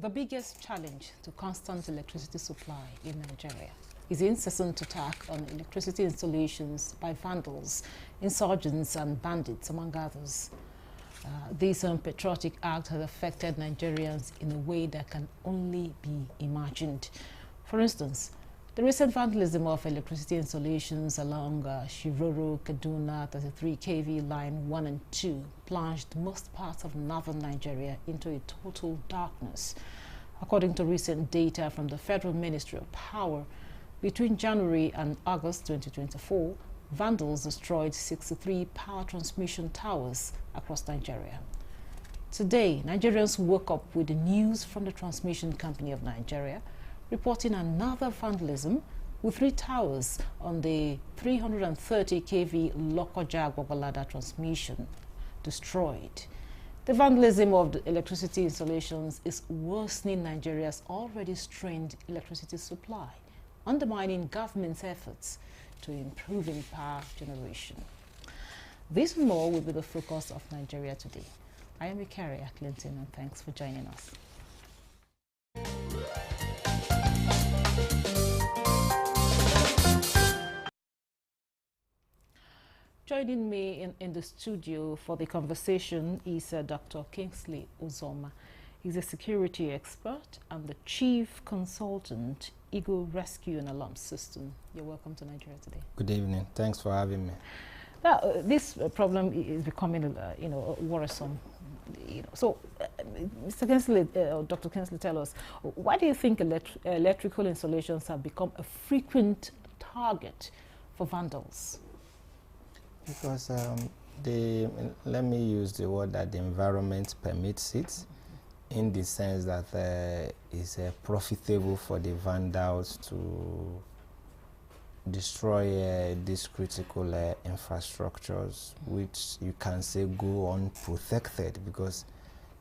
The biggest challenge to constant electricity supply in Nigeria is the incessant attack on electricity installations by vandals, insurgents and bandits, among others. This unpatriotic act has affected Nigerians in a way that can only be imagined. For instance, the recent vandalism of electricity installations along Shiroro-Kaduna 33 kV line 1 and 2 plunged most parts of northern Nigeria into a total darkness. According to recent data from the Federal Ministry of Power, between January and August 2024, vandals destroyed 63 power transmission towers across Nigeria. Today, Nigerians woke up with the news from the Transmission Company of Nigeria reporting another vandalism with 3 towers on the 330 kV Lokoja-Gwagwalada transmission destroyed. The vandalism of the electricity installations is worsening Nigeria's already strained electricity supply, undermining government's efforts to improving power generation. This and more will be the focus of Nigeria Today. I am Ikaria Clinton, and thanks for joining us. Joining me in the studio for the conversation is Dr. Kingsley Uzoma. He's a security expert and the chief consultant, Eagle Rescue and Alarm System. You're welcome to Nigeria Today. Good evening. Thanks for having me. Now, this problem is becoming, worrisome. So, Mr. Kingsley, Dr. Kingsley, tell us, why do you think electrical installations have become a frequent target for vandals? Because let me use the word that the environment permits it, in the sense that it's profitable for the vandals to destroy these critical infrastructures, which you can say go unprotected, because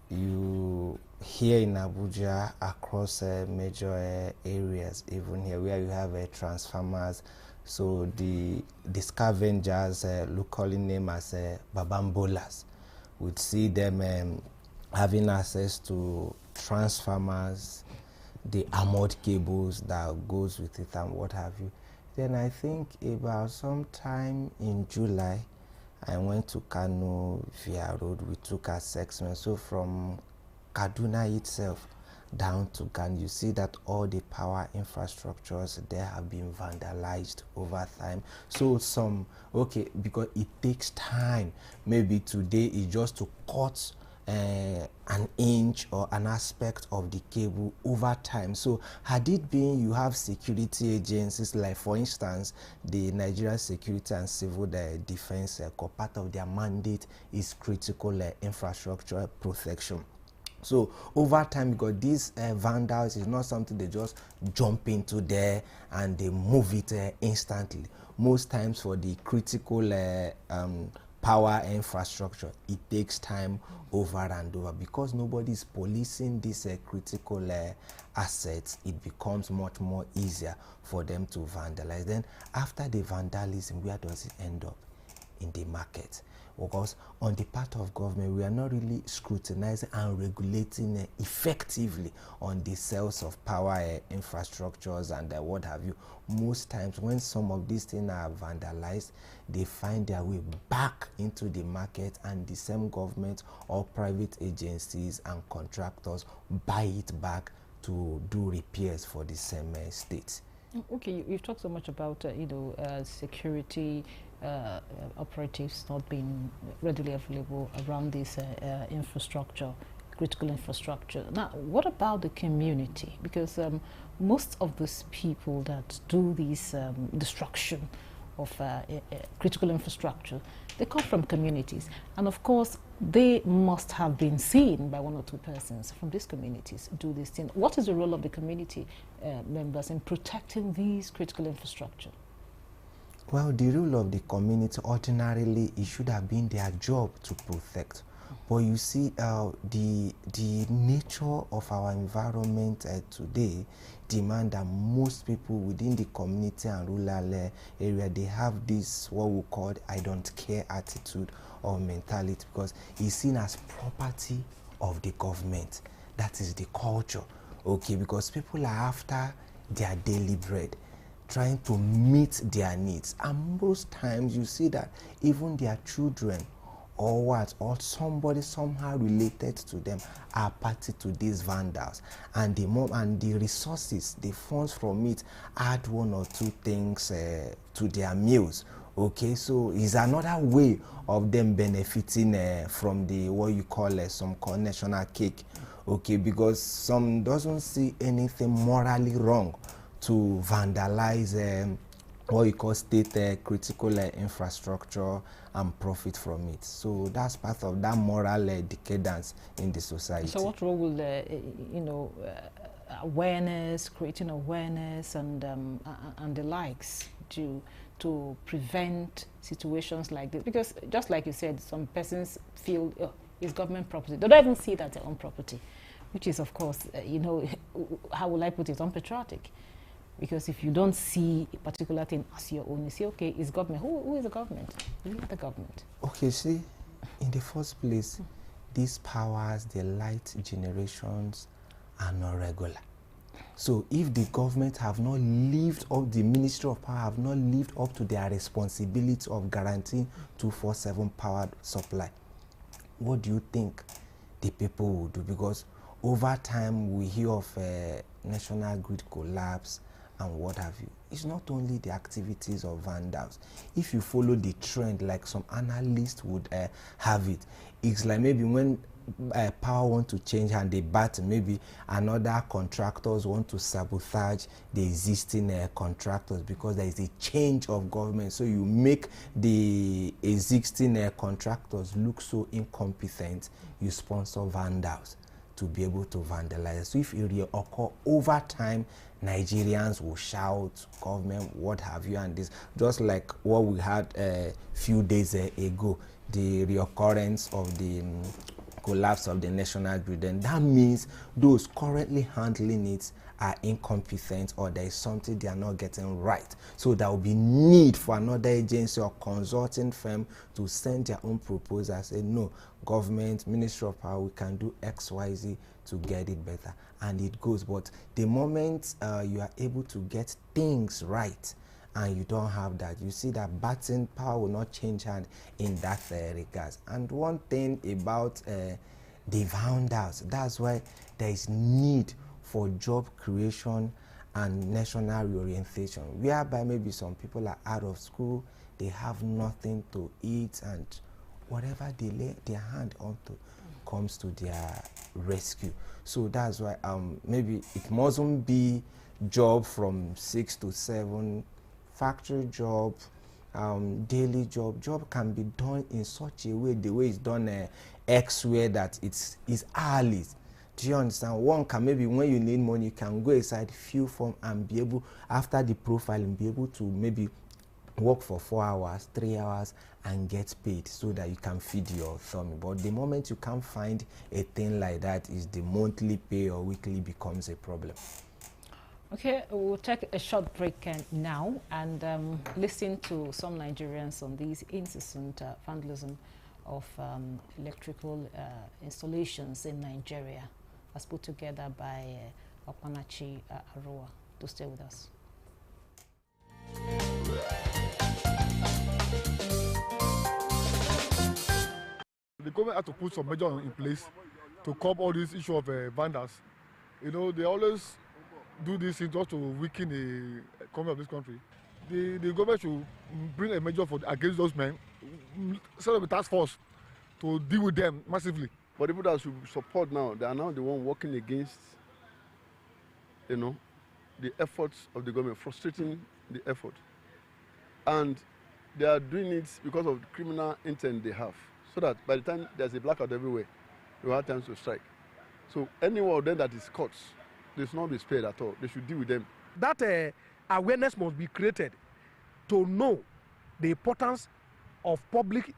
you here in Abuja, across major areas, even here where you have transformers, so the scavengers, locally named as babambolas, would see them having access to transformers, the armored cables that goes with it and what have you. Then I think about sometime in July, I went to Kano via road. We took assessment. So from Kaduna itself down to Kano, you see that all the power infrastructures there have been vandalized over time. So because it takes time. Maybe today is just to cut an inch or an aspect of the cable over time. So had it been you have security agencies, like for instance the Nigeria Security and Civil Defense Corps, part of their mandate is critical infrastructure protection. So over time, because these vandals is not something they just jump into there and they move it instantly. Most times for the critical power infrastructure, it takes time over and over. Because nobody is policing these critical assets, it becomes much more easier for them to vandalize. Then after the vandalism, where does it end up? In the market. Because on the part of government, we are not really scrutinizing and regulating effectively on the sales of power infrastructures and what have you. Most times when some of these things are vandalized, they find their way back into the market, and the same government or private agencies and contractors buy it back to do repairs for the same state. Okay, you've talked so much about security operatives not being readily available around this infrastructure, critical infrastructure. Now, what about the community? Because most of these people that do this destruction of critical infrastructure, they come from communities, and of course they must have been seen by 1 or 2 persons from these communities do this thing. What is the role of the community members in protecting these critical infrastructure? Well, the role of the community, ordinarily it should have been their job to protect. But you see, the nature of our environment today demand that most people within the community and rural area, they have this what we call I don't care attitude or mentality, because it's seen as property of the government. that is the culture, okay, because people are after their daily bread, trying to meet their needs, and most times you see that even their children or somebody somehow related to them are party to these vandals, and the resources, the funds from it, add one or two things to their meals. Okay, so it's another way of them benefiting from the what you call some national cake. Okay, because some doesn't see anything morally wrong to vandalize what you call state critical infrastructure and profit from it. So that's part of that moral decadence in the society. So what role will awareness, creating awareness and the likes to prevent situations like this? Because just like you said, some persons feel it's government property. They don't even see it as their own property, which is, of course, how will I put it, unpatriotic. Because if you don't see a particular thing as your own, you say, okay, it's government. Who is the government? We are the government. Okay, see, in the first place, these powers, the light generations are not regular. So if the government have not lived up, the Ministry of Power have not lived up to their responsibility of guaranteeing 24/7 power supply, what do you think the people will do? Because over time we hear of national grid collapse and what have you. It's not only the activities of vandals. If you follow the trend, like some analysts would have it, it's like maybe when power want to change and they battle, maybe another contractors want to sabotage the existing contractors because there is a change of government. So you make the existing contractors look so incompetent, you sponsor vandals to be able to vandalize. So if it occur over time, Nigerians will shout, government, what have you, and this, just like what we had a few days ago, the reoccurrence of the collapse of the national grid. And that means those currently handling it are incompetent, or there is something they are not getting right. So there will be need for another agency or consulting firm to send their own proposal, say, no, government, Ministry of Power, we can do X, Y, Z to get it better. And it goes. But the moment you are able to get things right, and you don't have that, you see that batting power will not change hand in that regards. And one thing about the vandals, that's why there is need for job creation and national reorientation, whereby maybe some people are out of school, they have nothing to eat, and whatever they lay their hand onto comes to their rescue. So that's why maybe it mustn't be job from 6 to 7, factory job, daily job can be done in such a way, the way it's done elsewhere, that it's hourly. Do you understand? One can, maybe when you need money, you can go inside, fill form, and be able, after the profiling, be able to maybe work for 4 hours, 3 hours, and get paid so that you can feed your family. But the moment you can't find a thing like that, is the monthly pay or weekly becomes a problem. Okay, we'll take a short break now and listen to some Nigerians on these incessant vandalism of electrical installations in Nigeria, as put together by Okpanachi Aroa. To stay with us. The government had to put some measures in place to curb all this issue of vandals. You know, they always do this thing just to weaken the economy of this country. The government should bring a measure against those men, set up a task force to deal with them massively. But the people that should support now, they are now the one working against, you know, the efforts of the government, frustrating the effort. And they are doing it because of the criminal intent they have, so that by the time there's a blackout everywhere, they will have time to strike. So anyone of them that is caught, they should not be spared at all. They should deal with them. That awareness must be created to know the importance of public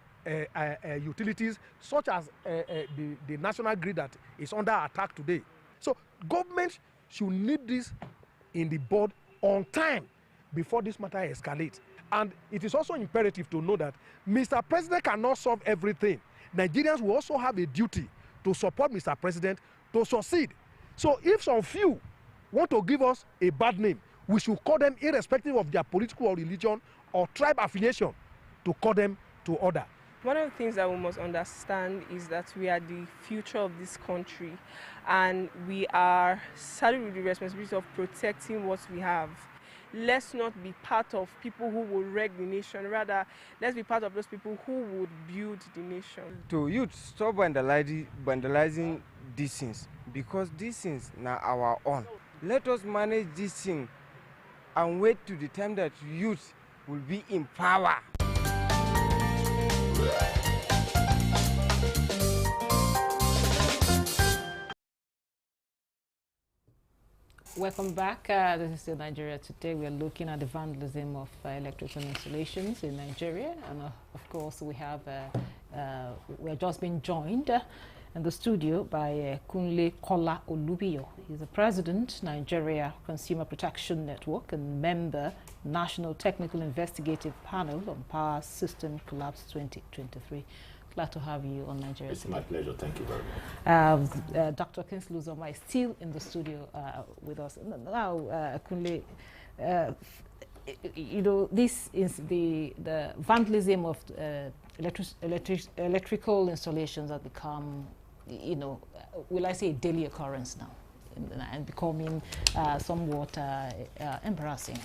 utilities, such as the national grid that is under attack today. So government should need this in the board on time before this matter escalates. And it is also imperative to know that Mr. President cannot solve everything. Nigerians will also have a duty to support Mr. President to succeed. So if some few want to give us a bad name, we should call them irrespective of their political or religion or tribe affiliation, to call them to order. One of the things that we must understand is that we are the future of this country, and we are saddled with the responsibility of protecting what we have. Let's not be part of people who will wreck the nation. Rather, let's be part of those people who would build the nation. To youth, stop vandalizing these things, because these things are our own. Let us manage this thing and wait to the time that youth will be in power. Welcome back. This is still Nigeria Today. We are looking at the vandalism of electrical installations in Nigeria, and of course we have we're just being joined in the studio by Kunle Kola Olubiyo. He's the president, Nigeria Consumer Protection Network, and member, National Technical Investigative Panel on Power System Collapse 2023. Glad to have you on Nigeria It's Today. my pleasure. Thank you very much. Dr. Kingsley Uzoma is still in the studio with us. Now, Kunle, you know, this is the vandalism of electrical installations that become, you know, will I say a daily occurrence now, and becoming somewhat embarrassing.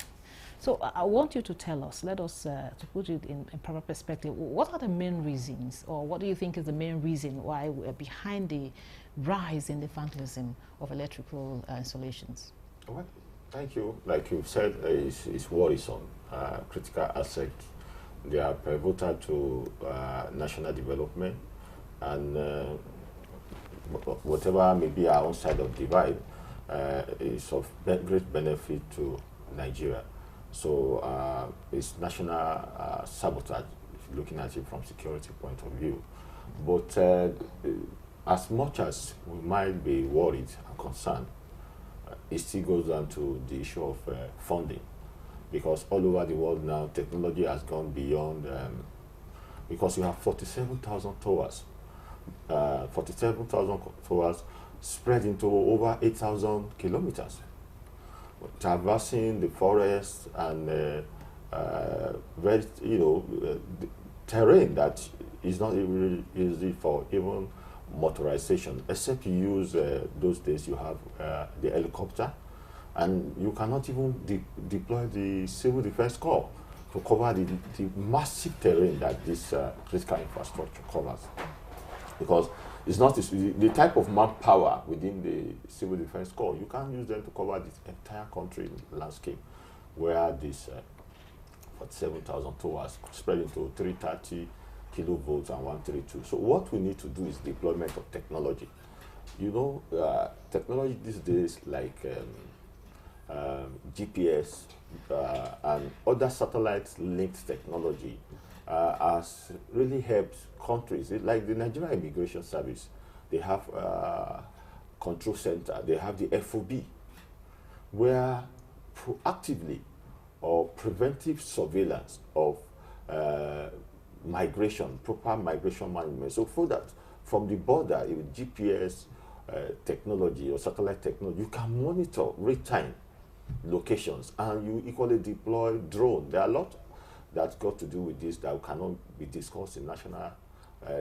So I want you to tell us, let us, to put it in proper perspective, what are the main reasons, or what do you think is the main reason why we're behind the rise in the vandalism of electrical installations? Well, thank you. Like you've said, it's worrisome. Critical assets, they are pivotal to national development, and whatever may be our own side of divide is of great benefit to Nigeria. So it's national sabotage, looking at it from security point of view. But as much as we might be worried and concerned, it still goes down to the issue of funding. Because all over the world now, technology has gone beyond, because you have 47,000 towers. 47,000 towers spread into over 8,000 kilometers. Traversing the forest and very, terrain that is not really easy for even motorization, except you use those days you have the helicopter, and you cannot even deploy the Civil Defense Corps to cover the massive terrain that this critical infrastructure covers. Because it's not the type of manpower within the Civil Defense Corps, you can't use them to cover the entire country landscape, where this 47,000 towers spread into 330 kilovolts and 132. So what we need to do is deployment of technology. You know, technology these days, like GPS and other satellite-linked technology, has really helped countries. Like the Nigeria Immigration Service, they have control center, they have the FOB, where proactively or preventive surveillance of migration, proper migration management. So for that, from the border, with GPS technology or satellite technology, you can monitor real-time locations, and you equally deploy drone. There are a lot that's got to do with this that cannot be discussed in national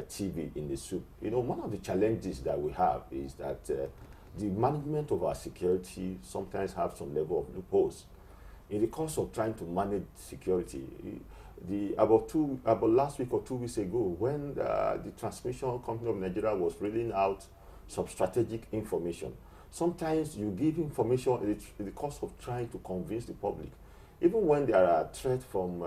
TV in the soup. You know, one of the challenges that we have is that the management of our security sometimes have some level of loopholes. In the course of trying to manage security, about last week or 2 weeks ago, when the transmission company of Nigeria was reeling out some strategic information, sometimes you give information in the course of trying to convince the public. Even when there are threats from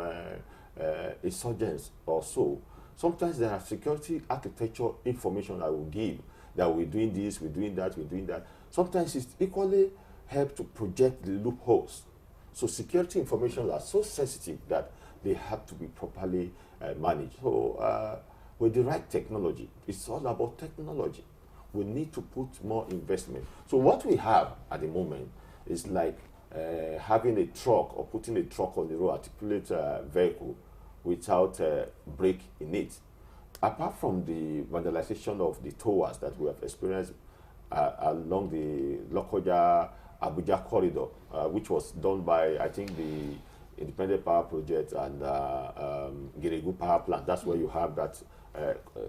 insurgents or so, sometimes there are security architecture information that will give, that we're doing this, we're doing that, we're doing that. Sometimes it's equally help to project the loopholes. So security information are so sensitive that they have to be properly managed. So with the right technology, it's all about technology. We need to put more investment. So what we have at the moment is like having a truck or putting a truck on the road, articulate vehicle without brake in it. Apart from the vandalization of the towers that we have experienced along the Lokoja-Abuja corridor, which was done by, I think, the Independent Power Project and Giregu Power Plant. That's where you have that,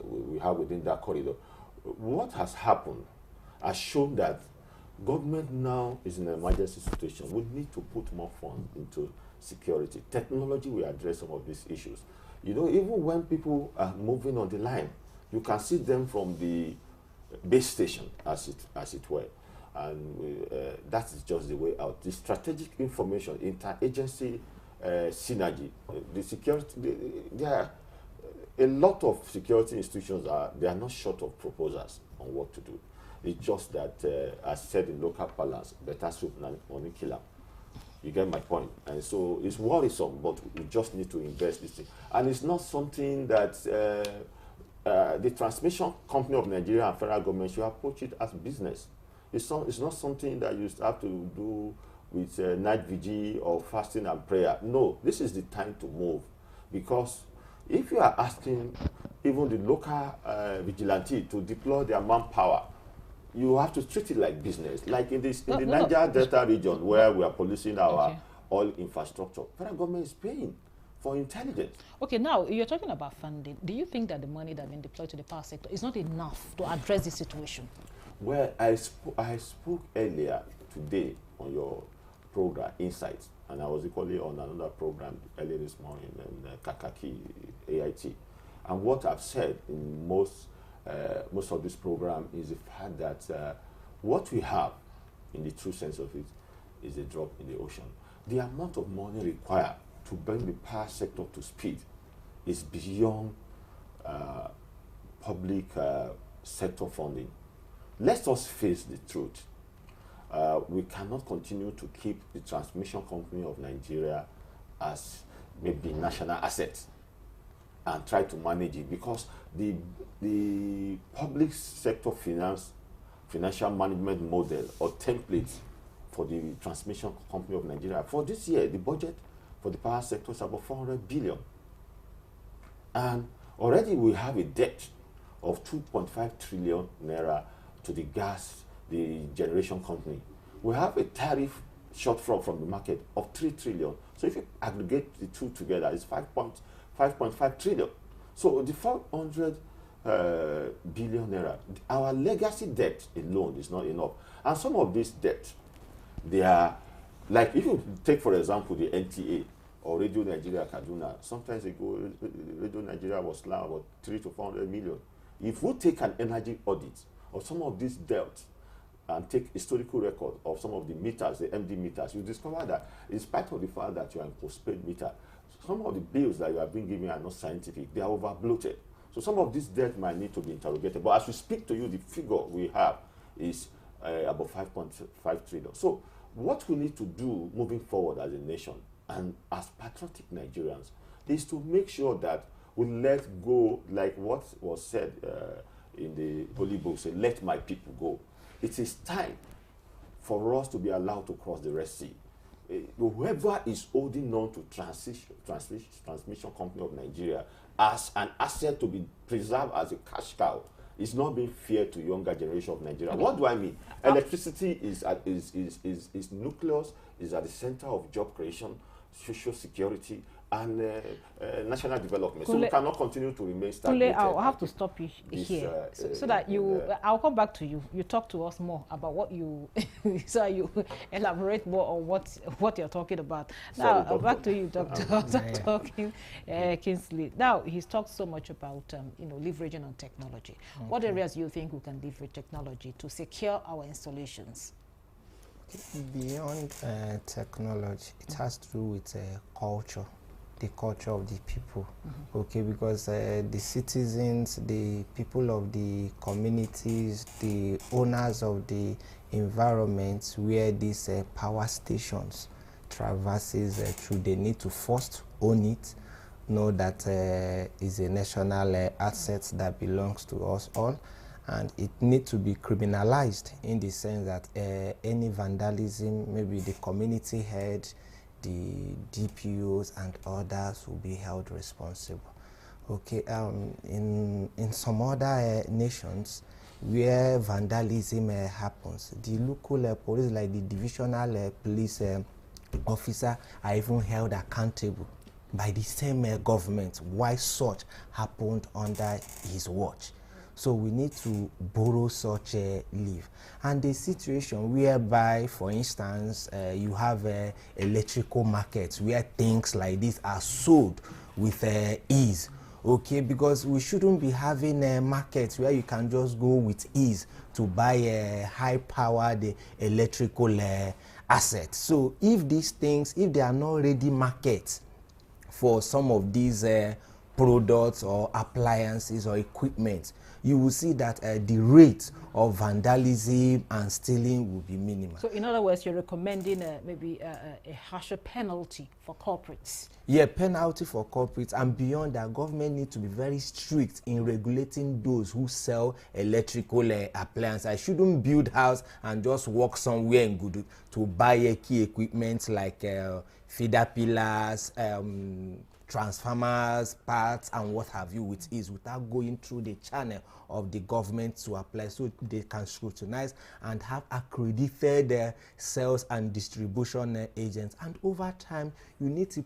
we have within that corridor. What has happened has shown that government now is in an emergency situation. We need to put more funds into security. Technology will address some of these issues. You know, even when people are moving on the line, you can see them from the base station, as it were. And that is just the way out. The strategic information, interagency synergy, the security, there are a lot of security institutions they are not short of proposals on what to do. It's just that, as said in local parlance, better soup than only killer. You get my point. And so it's worrisome, but we just need to invest this thing. And it's not something that the transmission company of Nigeria and federal government should approach it as business. It's not something that you have to do with night vigil or fasting and prayer. No, this is the time to move. Because if you are asking even the local vigilante to deploy their manpower, you have to treat it like business. Like in the Niger Delta region, where we are policing our oil infrastructure, federal government is paying for intelligence. Okay, now you're talking about funding. Do you think that the money that's been deployed to the power sector is not enough to address the situation? Well, I spoke earlier today on your program, Insights, and I was equally on another program earlier this morning in Kakaki AIT. And what I've said in most of this program is the fact that what we have, in the true sense of it, is a drop in the ocean. The amount of money required to bring the power sector to speed is beyond public sector funding. Let us face the truth. We cannot continue to keep the transmission company of Nigeria as maybe national assets and try to manage it, because the public sector financial management model or template for the transmission company of Nigeria for this year, the budget for the power sector is about 400 billion. And already we have a debt of 2.5 trillion naira to the generation company. We have a tariff shortfall from the market of 3 trillion. So if you aggregate the two together, it's 5.5 trillion. So the 400 billion naira, our legacy debt alone is not enough. And some of these debt, they are, like if you take for example the NTA or Radio Nigeria Kaduna, sometimes ago Radio Nigeria was now about 300 to 400 million. If we take an energy audit of some of these debt and take historical record of some of the meters, the MD meters, you discover that in spite of the fact that you are in postpaid meter, some of the bills that you have been given are not scientific, they are over bloated. So some of this debt might need to be interrogated. But as we speak to you, the figure we have is about 5.5 trillion. So what we need to do moving forward as a nation and as patriotic Nigerians is to make sure that we let go, like what was said in the Holy Book, say, let my people go. It is time for us to be allowed to cross the Red Sea. Whoever is holding on to transmission company of Nigeria as an asset to be preserved as a cash cow is not being fair to younger generation of Nigeria. What do I mean? Electricity is nucleus, is at the center of job creation, social security, and national development. So we cannot continue to remain stagnated. I'll have to stop you here so that I'll come back to you. You talk to us more about what you, so you elaborate more on what you're talking about. Now, back to you, Dr. Kingsley. Now, he's talked so much about leveraging on technology. Okay. What areas do you think we can leverage technology to secure our installations? Beyond technology, it has to do with culture. The culture of the people, okay, because the citizens, the people of the communities, the owners of the environments where these power stations traverses through, they need to first own it, know that is a national asset that belongs to us all, and it needs to be criminalized in the sense that any vandalism, maybe the community head, the DPOs and others will be held responsible. Okay, in some other nations, where vandalism happens, the local police, like the divisional police officer, are even held accountable by the same government why such happened under his watch. So we need to borrow such a leave. And the situation whereby, for instance, you have electrical markets where things like this are sold with ease. Okay, because we shouldn't be having markets where you can just go with ease to buy a high-powered electrical assets. So if these things, if they are not ready markets for some of these products or appliances or equipment, you will see that the rate of vandalism and stealing will be minimal. So in other words, you're recommending maybe a harsher penalty for corporates? Yeah, penalty for corporates, and beyond that, government need to be very strict in regulating those who sell electrical appliances. I shouldn't build house and just walk somewhere in Gudu to buy key equipment like feeder pillars, transformers, parts, and what have you with ease without going through the channel of the government to apply, so they can scrutinize and have accredited sales and distribution agents. And over time, you need to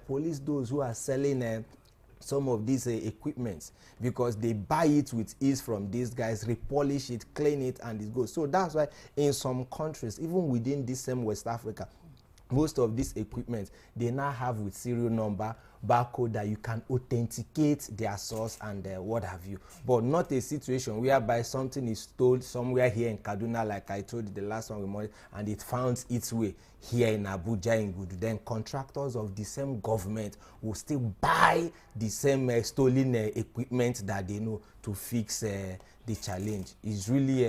police those who are selling some of these equipments, because they buy it with ease from these guys, repolish it, clean it, and it goes. So that's why in some countries, even within this same West Africa, most of these equipment, they now have with serial number, barcode, that you can authenticate their source and what have you. But not a situation whereby something is stored somewhere here in Kaduna, like I told you the last one we monitored, and it found its way here in Abuja in Gudu. Then contractors of the same government will still buy the same stolen equipment that they know to fix the challenge. It's really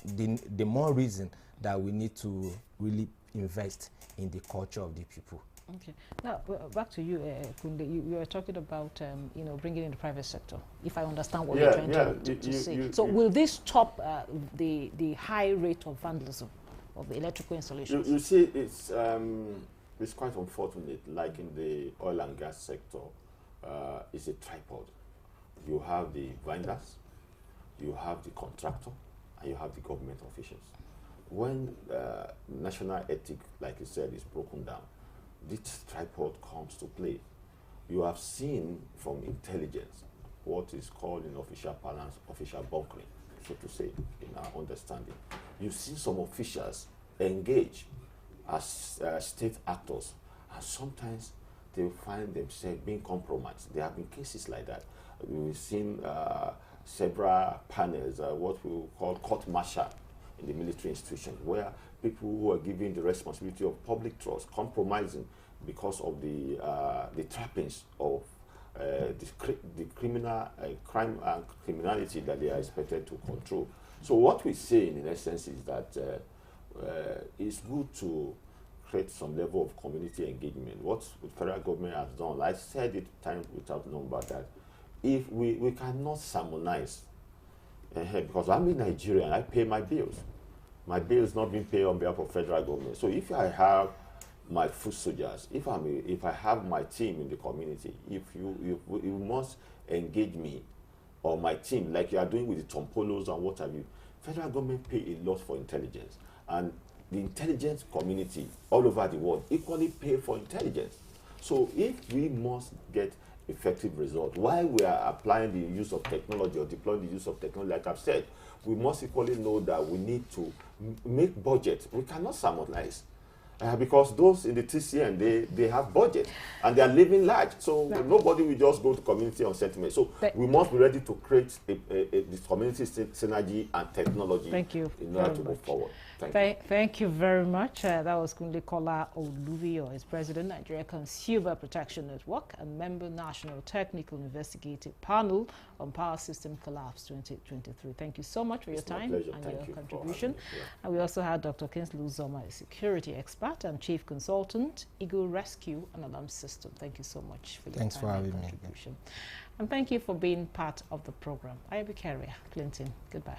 the more reason that we need to really invest in the culture of the people. Okay. Now, back to you, Kunde. You were talking about, bringing in the private sector, if I understand what you're trying to say. So will this stop the high rate of vandalism of the electrical installations? You see, it's quite unfortunate, like in the oil and gas sector, it's a tripod. You have the vendors, you have the contractor, and you have the government officials. When national ethic, like you said, is broken down, this tripod comes to play. You have seen from intelligence what is called in official parlance, official bunkering, so to say, in our understanding. You see some officials engage as state actors, and sometimes they find themselves being compromised. There have been cases like that. We've seen several panels, what we call court-martial in the military institution, where people who are given the responsibility of public trust compromising because of the trappings of the criminal crime and criminality that they are expected to control. So what we say in essence is that it's good to create some level of community engagement. What the federal government has done, I said it time without number, that if we cannot sermonize, because I'm in Nigeria and I pay my bills. My bills not being paid on behalf of federal government. So if I have my foot soldiers, if I have my team in the community, if you must engage me or my team, like you are doing with the Tompolos and what have you. Federal government pay a lot for intelligence, and the intelligence community all over the world equally pay for intelligence. So if we must get effective results, while we are applying the use of technology or deploying the use of technology, like I've said, we must equally know that we need to make budget. We cannot sermonize. Because those in the TCN, they have budget and they are living large. So nobody will just go to community on sentiment. So we must be ready to create this community synergy and technology in order to move forward. Thank you very much. That was Kunle Kola Oluwiyo, is President, Nigeria Consumer Protection Network and member National Technical Investigative Panel on Power System Collapse 2023. Thank you so much for your time and your contribution. And we also had Dr. Kingsley Uzoma, a security expert and Chief Consultant, Eagle Rescue and Alarm System. Thank you so much for your time and contribution. And thank you for being part of the program. I am Carrier Clinton. Goodbye.